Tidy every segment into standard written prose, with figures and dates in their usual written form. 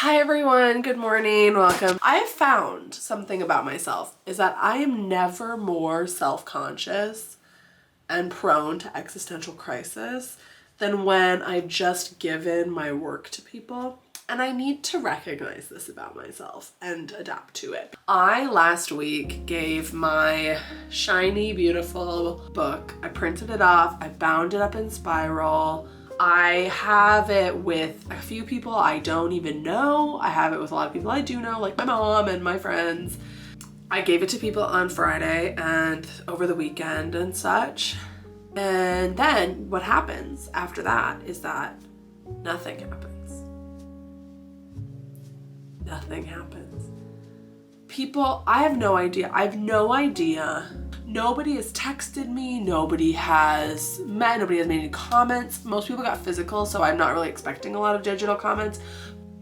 Hi everyone, good morning, welcome. I have found something about myself is that I am never more self-conscious and prone to existential crisis than when I've just given my work to people. And I need to recognize this about myself and adapt to it. I last week gave my shiny, beautiful book. I printed it off, I bound it up in spiral. I have it with a few people I don't even know. I have it with a lot of people I do know, like my mom and my friends. I gave it to people on Friday and over the weekend and such. And then what happens after that is that nothing happens. Nothing happens. People, I have no idea. Nobody has texted me, nobody has made any comments. Most people got physical, so I'm not really expecting a lot of digital comments.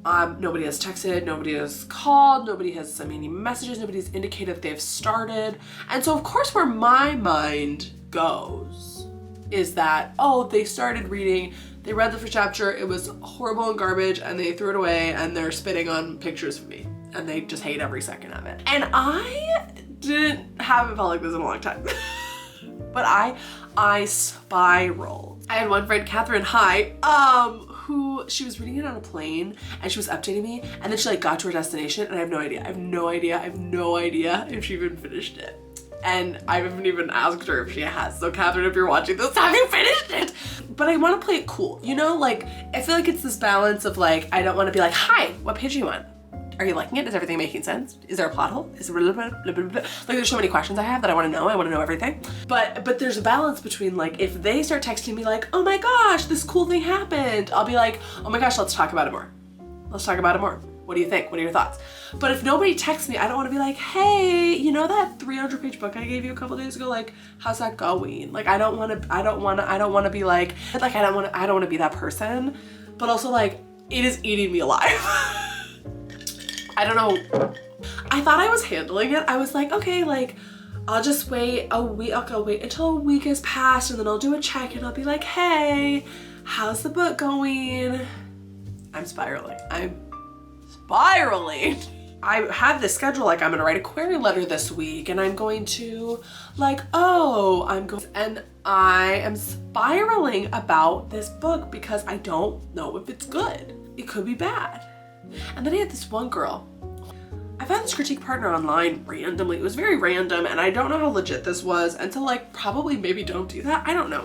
Nobody has texted, nobody has called, nobody has sent me any messages, nobody's indicated they've started. And so of course where my mind goes is that, oh, they started reading, they read the first chapter, it was horrible and garbage, and they threw it away, and they're spitting on pictures of me, and they just hate every second of it. And I haven't felt like this in a long time. But I spiraled. I had one friend, Catherine, who she was reading it on a plane and she was updating me, and then she got to her destination, and I have no idea if she even finished it. And I haven't even asked her if she has. So Catherine, if you're watching this, have you finished it? But I want to play it cool, I feel like it's this balance of I don't want to be like, hi, what page are you on? Are you liking it? Is everything making sense? Is there a plot hole? Is it blah, blah, blah, blah, blah. There's so many questions I have that I want to know. I want to know everything. But there's a balance between if they start texting me oh my gosh, this cool thing happened, I'll be like, oh my gosh, let's talk about it more. What do you think? What are your thoughts? But if nobody texts me, I don't want to be like, hey, that 300-page book I gave you a couple days ago, how's that going? I don't want to be I don't want to be that person, but also it is eating me alive. I don't know. I thought I was handling it. I was like, okay, I'll just wait a week. I'll wait until a week has passed, and then I'll do a check, and I'll be like, hey, how's the book going? I'm spiraling. I have this schedule, I'm gonna write a query letter this week, and I'm going to and I am spiraling about this book because I don't know if it's good. It could be bad. And then I had this one girl. I found this critique partner online randomly. It was very random, and I don't know how legit this was, and so probably maybe don't do that. I don't know.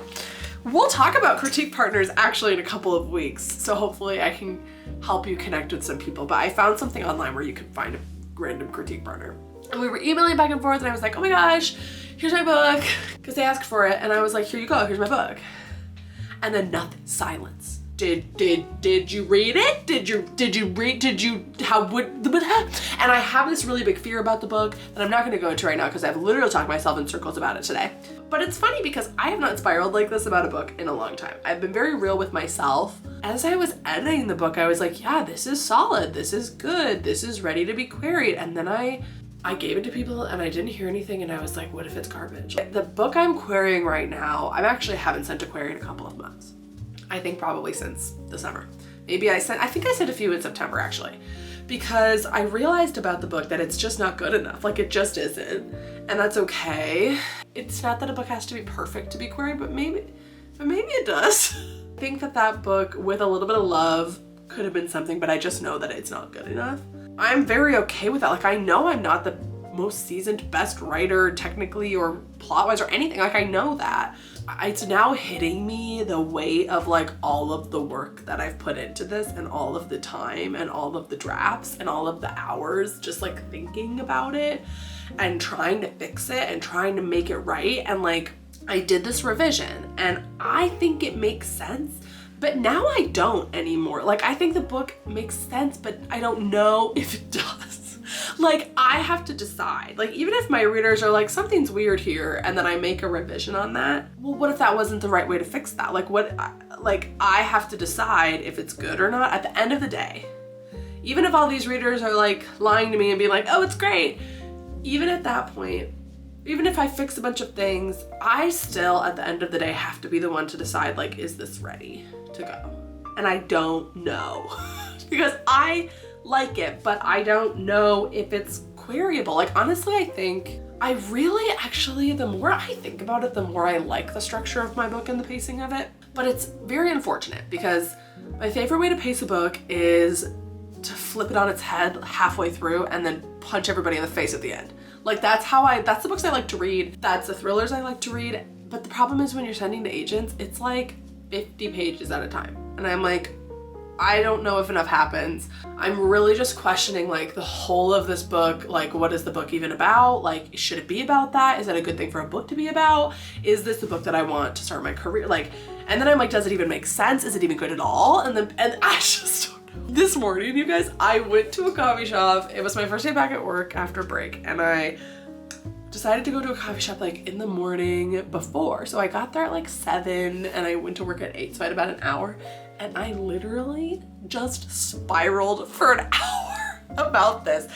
We'll talk about critique partners actually in a couple of weeks, so hopefully I can help you connect with some people. But I found something online where you could find a random critique partner. And we were emailing back and forth, and I was like, oh my gosh, here's my book, because they asked for it, and I was like, here you go, here's my book. And then nothing, silence. Did you read it? And I have this really big fear about the book that I'm not gonna go into right now because I've literally talked myself in circles about it today. But it's funny because I have not spiraled like this about a book in a long time. I've been very real with myself. As I was editing the book, I was like, yeah, this is solid, this is good, this is ready to be queried. And then I gave it to people and I didn't hear anything, and I was like, what if it's garbage? The book I'm querying right now, I actually haven't sent a query in a couple of months. I think probably since the summer. Maybe I think I sent a few in September actually, because I realized about the book that it's just not good enough. It just isn't, and that's okay. It's not that a book has to be perfect to be queried, but maybe it does. I think that book with a little bit of love could have been something, but I just know that it's not good enough. I'm very okay with that. I know I'm not the most seasoned best writer technically or plot-wise or anything. I know that. It's now hitting me the weight of all of the work that I've put into this, and all of the time and all of the drafts and all of the hours just thinking about it and trying to fix it and trying to make it right. And I did this revision and I think it makes sense, but now I don't anymore. I think the book makes sense, but I don't know if it does. I have to decide. Even if my readers are something's weird here, and then I make a revision on that, well, what if that wasn't the right way to fix that? I have to decide if it's good or not at the end of the day. Even if all these readers are lying to me and being oh, it's great, even at that point, even if I fix a bunch of things, I still, at the end of the day, have to be the one to decide, like, is this ready to go? And I don't know because I like it, but I don't know if it's queryable. Like, honestly, I think I really actually, the more I think about it, the more I like the structure of my book and the pacing of it. But it's very unfortunate because my favorite way to pace a book is to flip it on its head halfway through and then punch everybody in the face at the end. Like, that's the books I like to read. That's the thrillers I like to read. But the problem is when you're sending to agents, it's like 50 pages at a time. And I'm like, I don't know if enough happens. I'm really just questioning like the whole of this book. Like, what is the book even about? Like, should it be about that? Is that a good thing for a book to be about? Is this the book that I want to start my career? Like, and then I'm like, does it even make sense? Is it even good at all? And I just don't know. This morning, you guys, I went to a coffee shop. It was my first day back at work after break, and I decided to go to a coffee shop like in the morning before. So I got there at like 7 and I went to work at 8. So I had about an hour, and I literally just spiraled for an hour about this.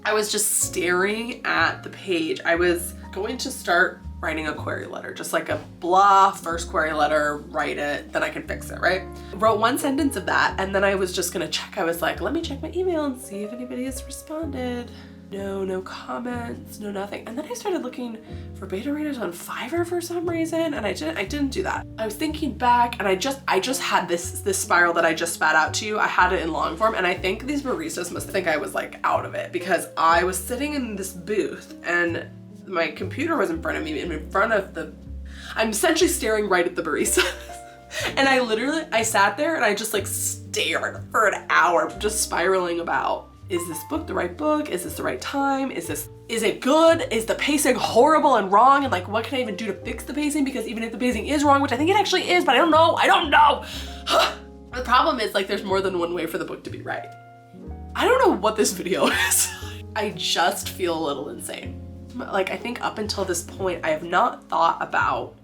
I was just staring at the page. I was going to start writing a query letter, just like a blah first query letter, write it, then I can fix it, right? Wrote one sentence of that, and then I was just gonna check. I was like, let me check my email and see if anybody has responded. No comments, no nothing. And then I started looking for beta readers on Fiverr for some reason, and I didn't do that. I was thinking back, and I just had this spiral that I just spat out to you. I had it in long form, and I think these baristas must think I was like out of it, because I was sitting in this booth and my computer was in front of me, and I'm essentially staring right at the barista. And I sat there and I just like stared for an hour, just spiraling about, is this book the right book? Is this the right time? Is it good? Is the pacing horrible and wrong? And like, what can I even do to fix the pacing? Because even if the pacing is wrong, which I think it actually is, but I don't know. The problem is like, there's more than one way for the book to be right. I don't know what this video is. I just feel a little insane. Like, I think up until this point, I have not thought about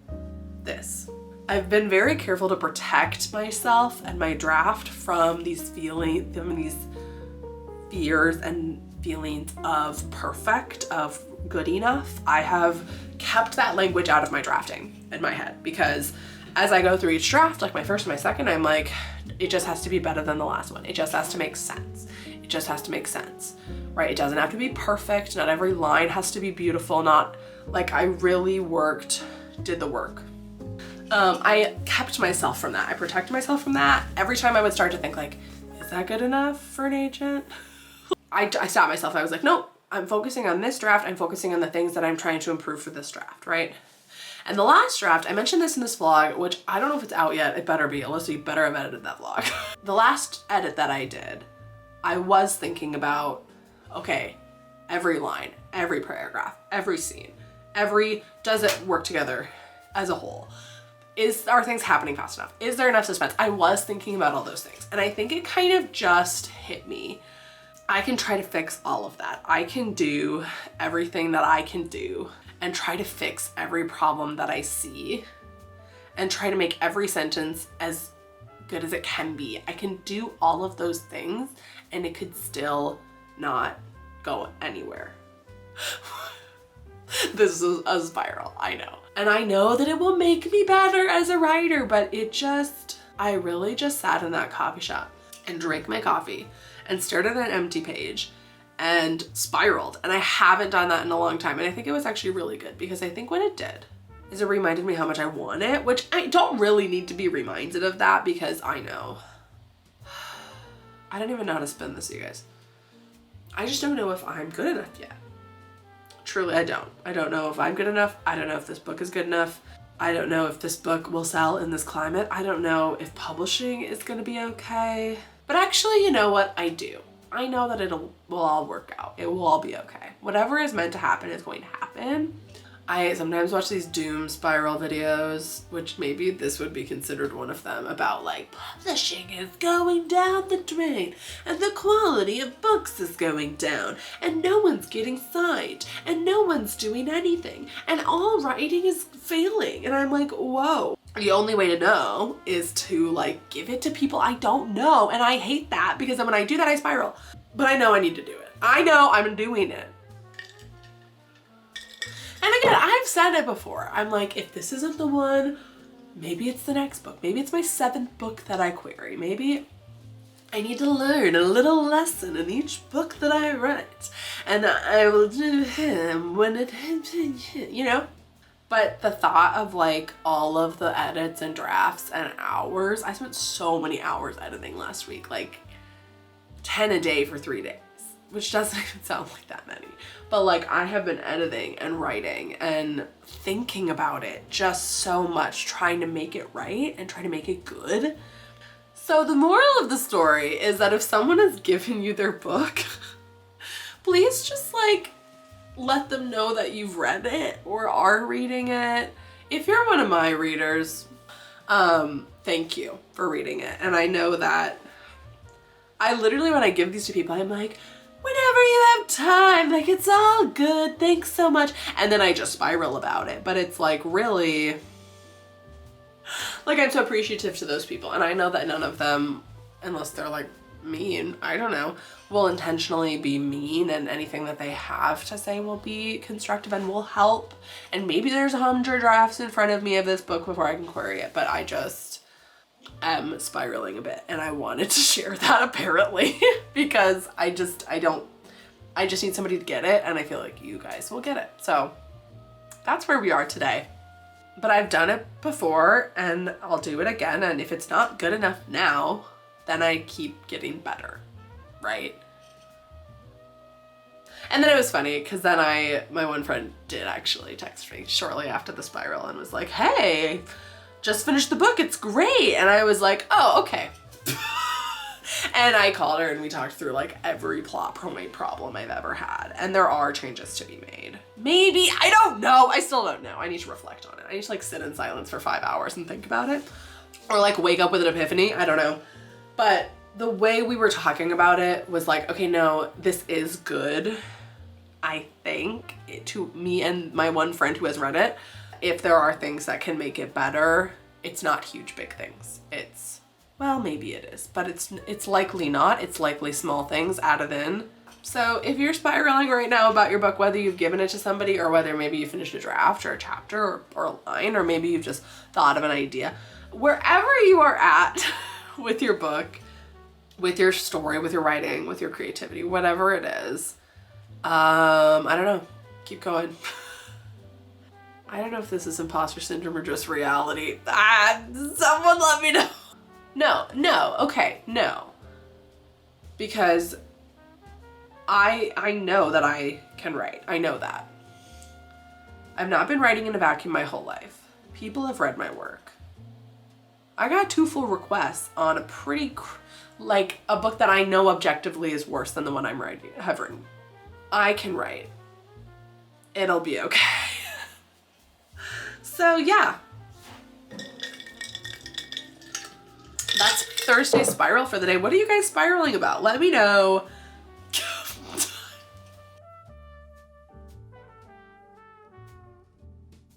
this. I've been very careful to protect myself and my draft from these feelings, these fears and feelings of perfect, of good enough. I have kept that language out of my drafting in my head, because as I go through each draft, like my first and my second, I'm like, it just has to be better than the last one. It just has to make sense. It just has to make sense, right? It doesn't have to be perfect. Not every line has to be beautiful. Not like, I really did the work. I kept myself from that. I protected myself from that. Every time I would start to think like, is that good enough for an agent? I stopped myself. I was like, nope, I'm focusing on this draft. I'm focusing on the things that I'm trying to improve for this draft, right? And the last draft, I mentioned this in this vlog, which I don't know if it's out yet. It better be. Alyssa, you better have edited that vlog. The last edit that I did, I was thinking about, okay, every line, every paragraph, every scene, does it work together as a whole? Are things happening fast enough? Is there enough suspense? I was thinking about all those things, and I think it kind of just hit me. I can try to fix all of that. I can do everything that I can do and try to fix every problem that I see and try to make every sentence as good as it can be. I can do all of those things and it could still not go anywhere. This is a spiral, I know. And I know that it will make me better as a writer, but I really just sat in that coffee shop and drank my coffee and stared at an empty page and spiraled. And I haven't done that in a long time. And I think it was actually really good, because I think what it did is it reminded me how much I want it, which I don't really need to be reminded of that, because I know. I don't even know how to spin this, you guys. I just don't know if I'm good enough yet. Truly, I don't. I don't know if I'm good enough. I don't know if this book is good enough. I don't know if this book will sell in this climate. I don't know if publishing is gonna be okay. But actually, you know what? I do. I know that will all work out. It will all be okay. Whatever is meant to happen is going to happen. I sometimes watch these doom spiral videos, which maybe this would be considered one of them, about like, publishing is going down the drain and the quality of books is going down and no one's getting signed and no one's doing anything and all writing is failing. And I'm like, whoa. The only way to know is to like give it to people I don't know. And I hate that, because then when I do that, I spiral. But I know I need to do it. I know I'm doing it. And again, I've said it before. I'm like, if this isn't the one, maybe it's the next book. Maybe it's my 7th book that I query. Maybe I need to learn a little lesson in each book that I write, and I will do him when it, you know? But the thought of like all of the edits and drafts and hours, I spent so many hours editing last week, like 10 a day for 3 days, which doesn't even sound like that many. But like I have been editing and writing and thinking about it just so much, trying to make it right and trying to make it good. So the moral of the story is that if someone has given you their book, please just like let them know that you've read it or are reading it. If you're one of my readers, thank you for reading it. And I know that I literally, when I give these to people, I'm like, whenever you have time, like it's all good, thanks so much. And then I just spiral about it. But it's like really, like I'm so appreciative to those people. And I know that none of them, unless they're like mean, I don't know, will intentionally be mean, and anything that they have to say will be constructive and will help. And maybe there's 100 drafts in front of me of this book before I can query it, but I just am spiraling a bit, and I wanted to share that apparently because I just need somebody to get it, and I feel like you guys will get it. So that's where we are today. But I've done it before and I'll do it again, and if it's not good enough now, then I keep getting better, right? And then it was funny because then my one friend did actually text me shortly after the spiral and was like, hey, just finished the book, it's great. And I was like, oh, okay. And I called her and we talked through like every plot point problem I've ever had. And there are changes to be made. Maybe, I don't know. I still don't know. I need to reflect on it. I need to like sit in silence for 5 hours and think about it. Or like wake up with an epiphany, I don't know. But the way we were talking about it was like, okay, no, this is good. I think to me and my one friend who has read it, if there are things that can make it better, it's not huge, big things. It's, well, maybe it is, but it's likely not. It's likely small things added in. So if you're spiraling right now about your book, whether you've given it to somebody or whether maybe you finished a draft or a chapter or a line, or maybe you've just thought of an idea, wherever you are at with your book, with your story, with your writing, with your creativity, whatever it is, I don't know, keep going. I don't know if this is imposter syndrome or just reality. Someone let me know. No, okay, no. Because I know that I can write. I know that. I've not been writing in a vacuum my whole life. People have read my work. I got 2 full requests on a pretty, like a book that I know objectively is worse than the one have written. I can write. It'll be okay. So yeah. That's Thursday spiral for the day. What are you guys spiraling about? Let me know.